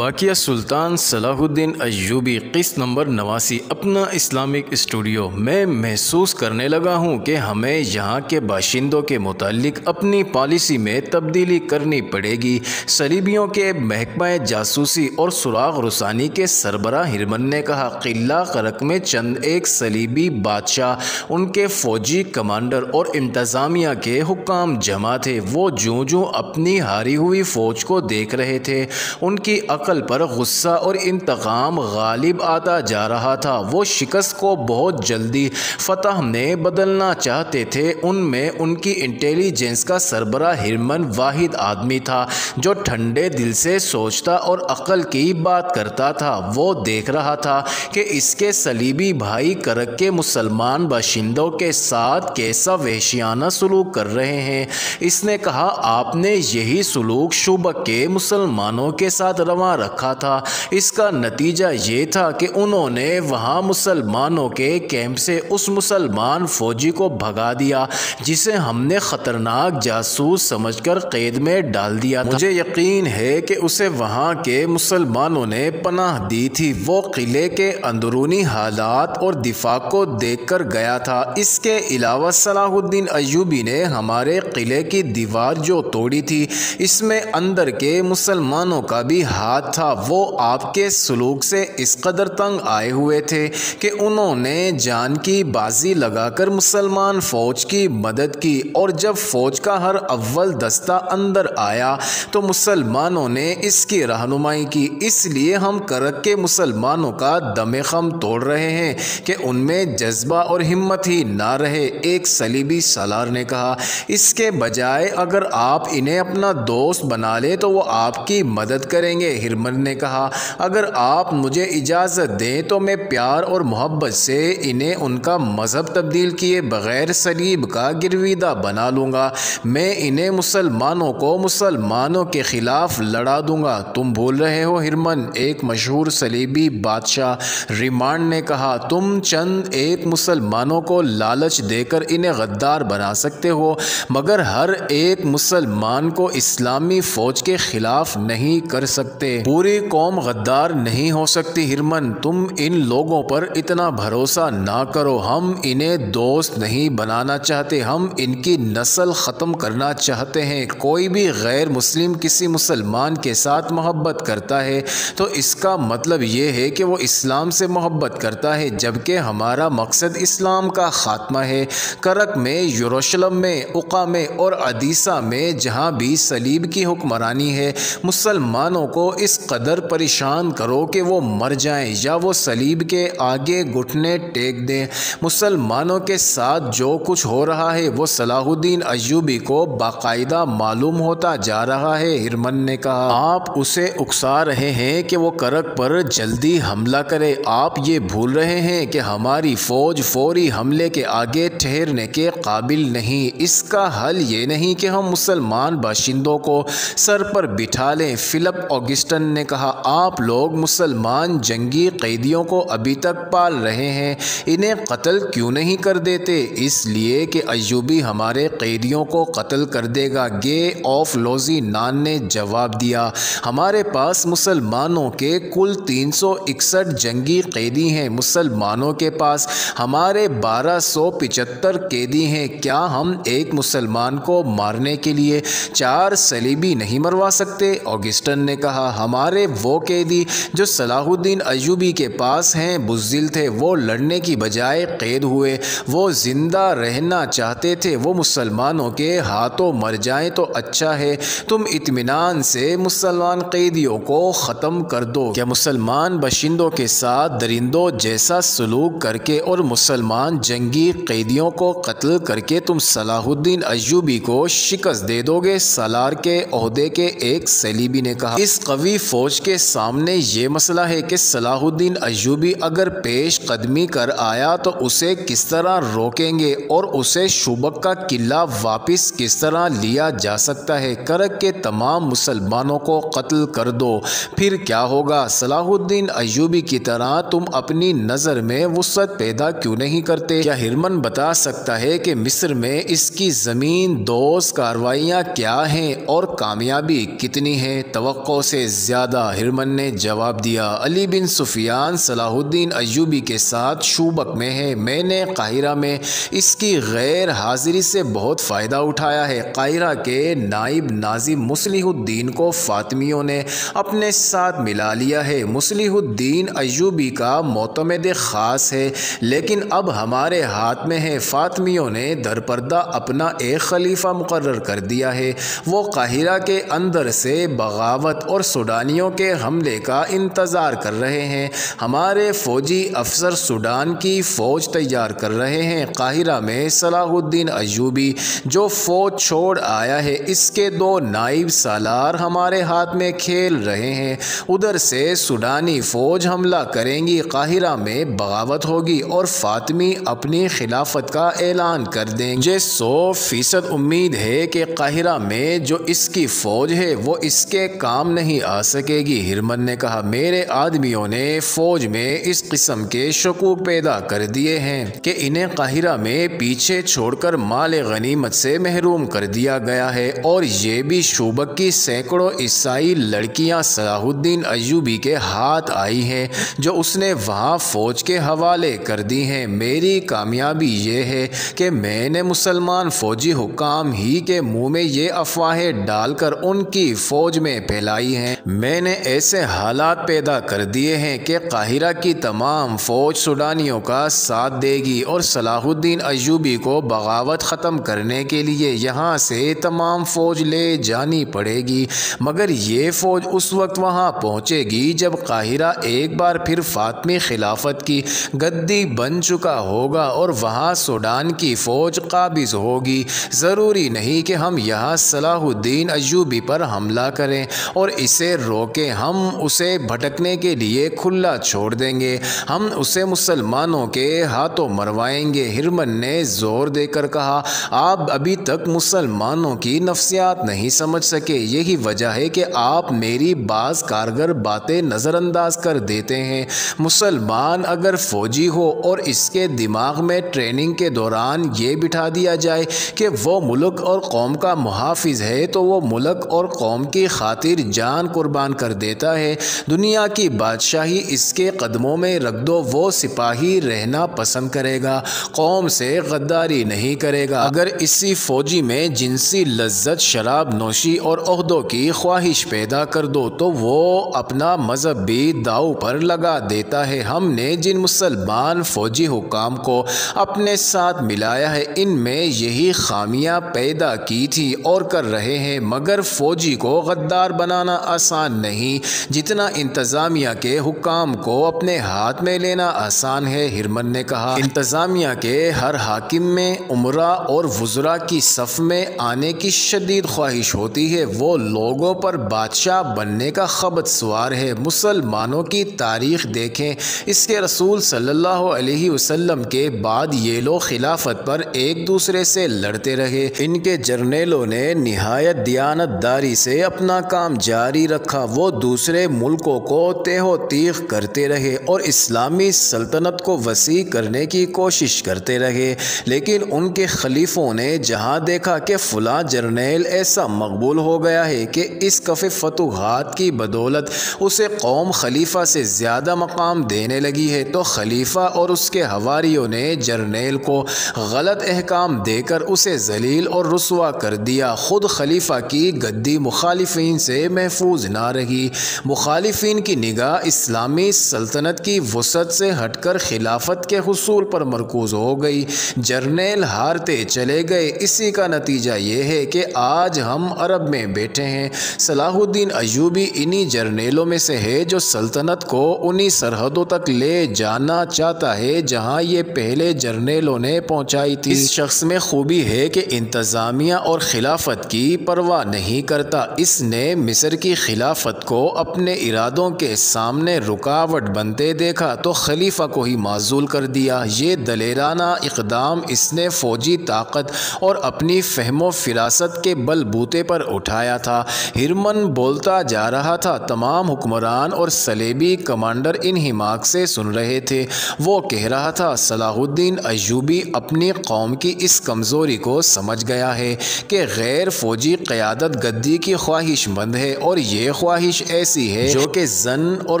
واقعہ سلطان صلاح الدین ایوبی قسط نمبر 89 اپنا اسلامک اسٹوڈیو۔ میں محسوس کرنے لگا ہوں کہ ہمیں یہاں کے باشندوں کے متعلق اپنی پالیسی میں تبدیلی کرنی پڑے گی۔ صلیبیوں کے محکمہ جاسوسی اور سراغ رسانی کے سربراہ ہرمن نے کہا، قلعہ قرق میں چند ایک صلیبی بادشاہ، ان کے فوجی کمانڈر اور انتظامیہ کے حکام جمع تھے۔ وہ جوں اپنی ہاری ہوئی فوج کو دیکھ رہے تھے، ان کی عقل پر غصہ اور انتقام غالب آتا جا رہا تھا۔ وہ شکست کو بہت جلدی فتح میں بدلنا چاہتے تھے۔ ان میں ان کی انٹیلیجنس کا سربراہ ہرمن واحد آدمی تھا جو ٹھنڈے دل سے سوچتا اور عقل کی بات کرتا تھا۔ وہ دیکھ رہا تھا کہ اس کے صلیبی بھائی قرق کے مسلمان باشندوں کے ساتھ کیسا وحشیانہ سلوک کر رہے ہیں۔ اس نے کہا، آپ نے یہی سلوک شوبک کے مسلمانوں کے ساتھ رواں رکھا تھا۔ اس کا نتیجہ یہ تھا کہ انہوں نے وہاں مسلمانوں کے کیمپ سے اس مسلمان فوجی کو بھگا دیا جسے ہم نے خطرناک جاسوس سمجھ کر قید میں ڈال دیا تھا۔ مجھے یقین ہے کہ اسے وہاں کے مسلمانوں نے پناہ دی تھی۔ وہ قلعے کے اندرونی حالات اور دفاع کو دیکھ کر گیا تھا۔ اس کے علاوہ صلاح الدین ایوبی نے ہمارے قلعے کی دیوار جو توڑی تھی، اس میں اندر کے مسلمانوں کا بھی ہاتھ تھا۔ وہ آپ کے سلوک سے اس قدر تنگ آئے ہوئے تھے کہ انہوں نے جان کی بازی لگا کر مسلمان فوج کی مدد کی، اور جب فوج کا ہر اول دستہ اندر آیا تو مسلمانوں نے اس کی رہنمائی کی۔ اس لیے ہم قرق کے مسلمانوں کا دم خم توڑ رہے ہیں کہ ان میں جذبہ اور ہمت ہی نہ رہے۔ ایک صلیبی سالار نے کہا، اس کے بجائے اگر آپ انہیں اپنا دوست بنا لیں تو وہ آپ کی مدد کریں گے۔ ہرمن نے کہا، اگر آپ مجھے اجازت دیں تو میں پیار اور محبت سے انہیں ان کا مذہب تبدیل کیے بغیر صلیب کا گرویدہ بنا لوں گا۔ میں انہیں مسلمانوں کو مسلمانوں کے خلاف لڑا دوں گا۔ تم بھول رہے ہو ہرمن، ایک مشہور صلیبی بادشاہ ریمانڈ نے کہا، تم چند ایک مسلمانوں کو لالچ دے کر انہیں غدار بنا سکتے ہو، مگر ہر ایک مسلمان کو اسلامی فوج کے خلاف نہیں کر سکتے۔ پوری قوم غدار نہیں ہو سکتی۔ ہرمن، تم ان لوگوں پر اتنا بھروسہ نہ کرو۔ ہم انہیں دوست نہیں بنانا چاہتے، ہم ان کی نسل ختم کرنا چاہتے ہیں۔ کوئی بھی غیر مسلم کسی مسلمان کے ساتھ محبت کرتا ہے تو اس کا مطلب یہ ہے کہ وہ اسلام سے محبت کرتا ہے، جبکہ ہمارا مقصد اسلام کا خاتمہ ہے۔ قرق میں، یروشلم میں، عقا میں اور عدیسہ میں جہاں بھی صلیب کی حکمرانی ہے، مسلمانوں کو اس قدر پریشان کرو کہ وہ مر جائیں یا وہ صلیب کے آگے گھٹنے ٹیک دیں۔ مسلمانوں کے ساتھ جو کچھ ہو رہا ہے وہ صلاح الدین ایوبی کو باقاعدہ معلوم ہوتا جا رہا ہے۔ ہرمن نے کہا، آپ اسے اکسا رہے ہیں کہ وہ قرق پر جلدی حملہ کرے۔ آپ یہ بھول رہے ہیں کہ ہماری فوج فوری حملے کے آگے ٹھہرنے کے قابل نہیں۔ اس کا حل یہ نہیں کہ ہم مسلمان باشندوں کو سر پر بٹھا لیں۔ فلپ آگسٹن نے کہا، آپ لوگ مسلمان جنگی قیدیوں کو ابھی تک پال رہے ہیں، انہیں قتل کیوں نہیں کر دیتے؟ اس لیے کہ ایوبی ہمارے قیدیوں کو قتل کر دے گا، گے آف لوزی نان نے جواب دیا۔ ہمارے پاس مسلمانوں کے کل 361 جنگی قیدی ہیں، مسلمانوں کے پاس ہمارے 1275 قیدی ہیں۔ کیا ہم ایک مسلمان کو مارنے کے لیے 4 صلیبی نہیں مروا سکتے؟ آگسٹن نے کہا، ہمارے وہ قیدی جو صلاح الدین ایوبی کے پاس ہیں بزدل تھے، وہ لڑنے کی بجائے قید ہوئے، وہ زندہ رہنا چاہتے تھے، وہ مسلمانوں کے ہاتھوں مر جائیں تو اچھا ہے۔ تم اطمینان سے مسلمان قیدیوں کو ختم کر دو۔ کیا مسلمان باشندوں کے ساتھ درندوں جیسا سلوک کر کے اور مسلمان جنگی قیدیوں کو قتل کر کے تم صلاح الدین ایوبی کو شکست دے دو گے؟ سالار کے عہدے کے ایک صلیبی نے کہا، اس قوی فوج کے سامنے یہ مسئلہ ہے کہ صلاح الدین ایوبی اگر پیش قدمی کر آیا تو اسے کس طرح روکیں گے اور اسے شوبک کا قلعہ واپس کس طرح لیا جا سکتا ہے؟ قرق کے تمام مسلمانوں کو قتل کر دو، پھر کیا ہوگا؟ صلاح الدین ایوبی کی طرح تم اپنی نظر میں وسعت پیدا کیوں نہیں کرتے؟ کیا ہرمن بتا سکتا ہے کہ مصر میں اس کی زمین دوز کارروائیاں کیا ہیں اور کامیابی کتنی ہے؟ توقع سے زیادہ، ہرمن نے جواب دیا۔ علی بن سفیان صلاح الدین ایوبی کے ساتھ شوبک میں ہے، میں نے قاہرہ میں اس کی غیر حاضری سے بہت فائدہ اٹھایا ہے۔ قاہرہ کے نائب ناظم مصلح الدین کو فاطمیوں نے اپنے ساتھ ملا لیا ہے۔ مصلح الدین ایوبی کا معتمد خاص ہے، لیکن اب ہمارے ہاتھ میں ہے۔ فاطمیوں نے درپردہ اپنا ایک خلیفہ مقرر کر دیا ہے، وہ قاہرہ کے اندر سے بغاوت اور سوڈانیوں کے حملے کا انتظار کر رہے ہیں۔ ہمارے فوجی افسر سوڈان کی فوج تیار کر رہے ہیں۔ قاہرہ میں صلاح الدین ایوبی جو فوج چھوڑ آیا ہے، اس کے 2 نائب سالار ہمارے ہاتھ میں کھیل رہے ہیں۔ ادھر سے سوڈانی فوج حملہ کریں گی، قاہرہ میں بغاوت ہوگی اور فاطمی اپنی خلافت کا اعلان کر دیں گے۔ مجھے 100% امید ہے کہ قاہرہ میں جو اس کی فوج ہے وہ اس کے کام نہیں آ سکے گی۔ ہرمن نے کہا، میرے آدمیوں نے فوج میں اس قسم کے شکوک پیدا کر دیے ہیں کہ انہیں قاہرہ میں پیچھے چھوڑ کر مال غنیمت سے محروم کر دیا گیا ہے، اور یہ بھی شوبک کی سینکڑوں عیسائی لڑکیاں صلاح الدین ایوبی کے ہاتھ آئی ہیں جو اس نے وہاں فوج کے حوالے کر دی ہیں۔ میری کامیابی یہ ہے کہ میں نے مسلمان فوجی حکام ہی کے منہ میں یہ افواہیں ڈال کر ان کی فوج میں پھیلائی ہیں۔ میں نے ایسے حالات پیدا کر دیے ہیں کہ قاہرہ کی تمام فوج سوڈانیوں کا ساتھ دے گی اور صلاح الدین ایوبی کو بغاوت ختم کرنے کے لیے یہاں سے تمام فوج لے جانی پڑے گی، مگر یہ فوج اس وقت وہاں پہنچے گی جب قاہرہ ایک بار پھر فاطمی خلافت کی گدی بن چکا ہوگا اور وہاں سوڈان کی فوج قابض ہوگی۔ ضروری نہیں کہ ہم یہاں صلاح الدین ایوبی پر حملہ کریں اور اسے روکیں، ہم اسے بھٹکنے کے لیے کھلا چھوڑ دیں گے، ہم اسے مسلمانوں کے ہاتھوں مروائیں گے۔ ہرمن نے زور دے کر کہا، آپ ابھی تک مسلمانوں کی نفسیات نہیں سمجھ سکے، یہی وجہ ہے کہ آپ میری بعض کارگر باتیں نظر انداز کر دیتے ہیں۔ مسلمان اگر فوجی ہو اور اس کے دماغ میں ٹریننگ کے دوران یہ بٹھا دیا جائے کہ وہ ملک اور قوم کا محافظ ہے تو وہ ملک اور قوم کی خاطر جان قربان کر دیتا ہے۔ دنیا کی بادشاہی اس کے قدموں میں رکھ دو، وہ سپاہی رہنا پسند کرے گا، قوم سے غداری نہیں کرے گا۔ اگر اسی فوجی میں جنسی لذت، شراب نوشی اور عہدوں کی خواہش پیدا کر دو تو وہ اپنا مذہب بھی داؤ پر لگا دیتا ہے۔ ہم نے جن مسلمان فوجی حکام کو اپنے ساتھ ملایا ہے ان میں یہی خامیاں پیدا کی تھی اور کر رہے ہیں، مگر فوجی کو غدار بنانا آسان نہیں جتنا انتظامیہ کے حکام کو اپنے ہاتھ میں لینا آسان ہے۔ ہرمن نے کہا، انتظامیہ کے ہر حاکم میں امراء اور وزراء کی صف میں آنے کی شدید خواہش ہوتی ہے، وہ لوگوں پر بادشاہ بننے کا خبت سوار ہے۔ مسلمانوں کی تاریخ دیکھیں، اس کے رسول صلی اللہ علیہ وسلم کے بعد یہ لوگ خلافت پر ایک دوسرے سے لڑتے رہے، ان کے جرنیلوں نے نہایت دیانت داری سے اپنا کام جاری رکھا، وہ دوسرے ملکوں کو تہ و تیغ کرتے رہے اور اسلامی سلطنت کو وسیع کرنے کی کوشش کرتے رہے، لیکن ان کے خلیفوں نے جہاں دیکھا کہ فلاں جرنیل ایسا مقبول ہو گیا ہے کہ اس کف فتوحات کی بدولت اسے قوم خلیفہ سے زیادہ مقام دینے لگی ہے، تو خلیفہ اور اس کے حواریوں نے جرنیل کو غلط احکام دے کر اسے ذلیل اور رسوا کر دیا۔ خود خلیفہ کی گدی مخالفین سے محفوظ نہ رہی، مخالفین کی نگاہ اسلامی سلطنت کی وسعت سے ہٹ کر خلافت کے حصول پر مرکوز ہو گئی، جرنیل ہارتے چلے گئے۔ اسی کا نتیجہ یہ ہے کہ آج ہم عرب میں بیٹھے ہیں۔ صلاح الدین ایوبی انہی جرنیلوں میں سے ہے جو سلطنت کو انہی سرحدوں تک لے جانا چاہتا ہے جہاں یہ پہلے جرنیلوں نے پہنچائی تھی۔ اس شخص میں خوبی ہے کہ انتظامیہ اور خلافت کی پرواہ نہیں کرتا، اس نے مصر کی خلافت کو اپنے ارادوں کے سامنے رکاوٹ بنتے دیکھا تو خلیفہ کو ہی معزول کر دیا۔ یہ دلیرانہ اقدام اس نے فوجی طاقت اور اپنی فہم و فراست کے بل بوتے پر اٹھایا تھا۔ ہرمن بولتا جا رہا تھا، تمام حکمران اور صلیبی کمانڈر ان حماق سے سن رہے تھے۔ وہ کہہ رہا تھا، صلاح الدین ایوبی اپنی قوم کی اس کمزوری کو سمجھ گیا ہے کہ غیر فوجی قیادت گدی کی خواہش مند ہے اور یہ خواہش ایسی ہے جو کہ زن اور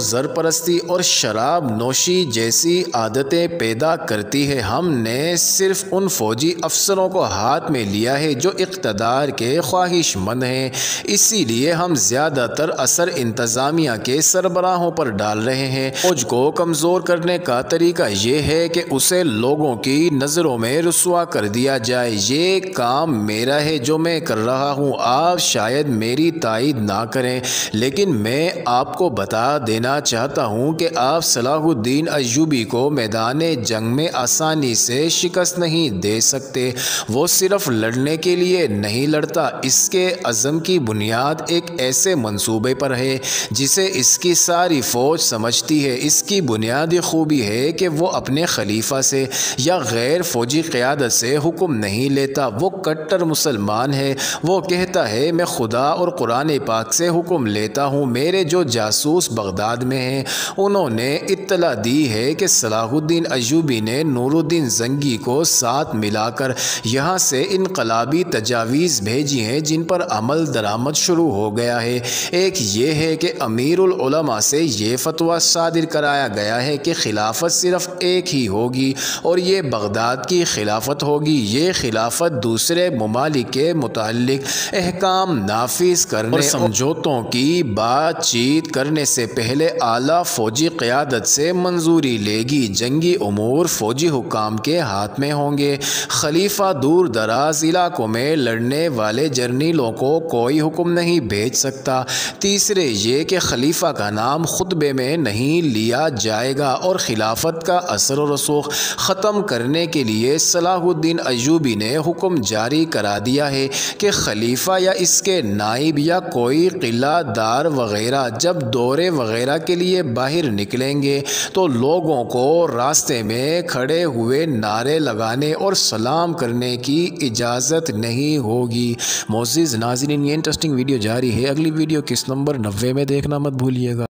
زر پرستی اور شراب نوشی جیسی عادتیں پیدا کرتی ہے۔ ہم نے صرف ان فوجی افسروں کو ہاتھ میں لیا ہے جو اقتدار کے خواہش مند ہیں، اسی لیے ہم زیادہ تر اثر انتظامیہ کے سربراہوں پر ڈال رہے ہیں۔ فوج کو کمزور کرنے کا طریقہ یہ ہے کہ اسے لوگوں کی نظروں میں رسوا کر دیا جائے۔ یہ کام میرا ہے جو میں کر رہا ہوں، آپ شاید میری تائید نہ کریں، لیکن میں آپ کو بتا دینا چاہتا ہوں کہ آپ صلاح الدین ایوبی کو میدان جنگ میں آسانی سے شکست نہیں دے سکتے۔ وہ صرف لڑنے کے لیے نہیں لڑتا، اس کے عزم کی بنیاد ایک ایسے منصوبے پر ہے جسے اس کی ساری فوج سمجھتی ہے۔ اس کی بنیادی خوبی ہے کہ وہ اپنے خلیفہ سے یا غیر فوجی قیادت سے حکم نہیں لیتا، وہ کٹر مسلمان ہے۔ وہ کہتا ہے میں خدا اور قرآن پاک سے حکم لیتا ہوں۔ میرے جو جاسوس بغداد میں ہیں انہوں نے اطلاع دی ہے کہ صلاح الدین ایوبی نے نور الدین زنگی کو ساتھ ملا کر یہاں سے انقلابی تجاویز بھیجی ہیں جن پر عمل درآمد شروع ہو گیا ہے۔ ایک یہ ہے کہ امیر العلماء سے یہ فتویٰ صادر کرایا گیا ہے کہ خلافت صرف ایک ہی ہوگی اور یہ بغداد کی خلافت ہوگی۔ یہ خلافت دوسرے ممالک کے متعلق احکام نافذ کرنے اور سمجھوتوں کی بات چیت کرنے سے پہلے اعلیٰ فوجی قیادت سے منظوری لے گی۔ جنگی امور فوجی حکام کے ہاتھ میں ہوں گے۔ خلیفہ دور دراز علاقوں میں لڑنے والے جرنیلوں کو کوئی حکم نہیں بھیج سکتا۔ تیسرے یہ کہ خلیفہ کا نام خطبے میں نہیں لیا جائے گا، اور خلافت کا اثر و رسوخ ختم کرنے کے لیے صلاح الدین ایوبی نے حکم جاری کرا دیا ہے کہ خلیفہ یا اس کے نائب یا کوئی قلعہ دار وغیرہ جب دورے وغیرہ کے لیے باہر نکلیں گے تو لوگوں کو راستے میں کھڑے ہوئے نعرے لگانے اور سلام کرنے کی اجازت نہیں ہوگی۔ معزز ناظرین، یہ انٹرسٹنگ ویڈیو جاری ہے، اگلی ویڈیو کس نمبر 90 میں دیکھنا مت بھولیے گا۔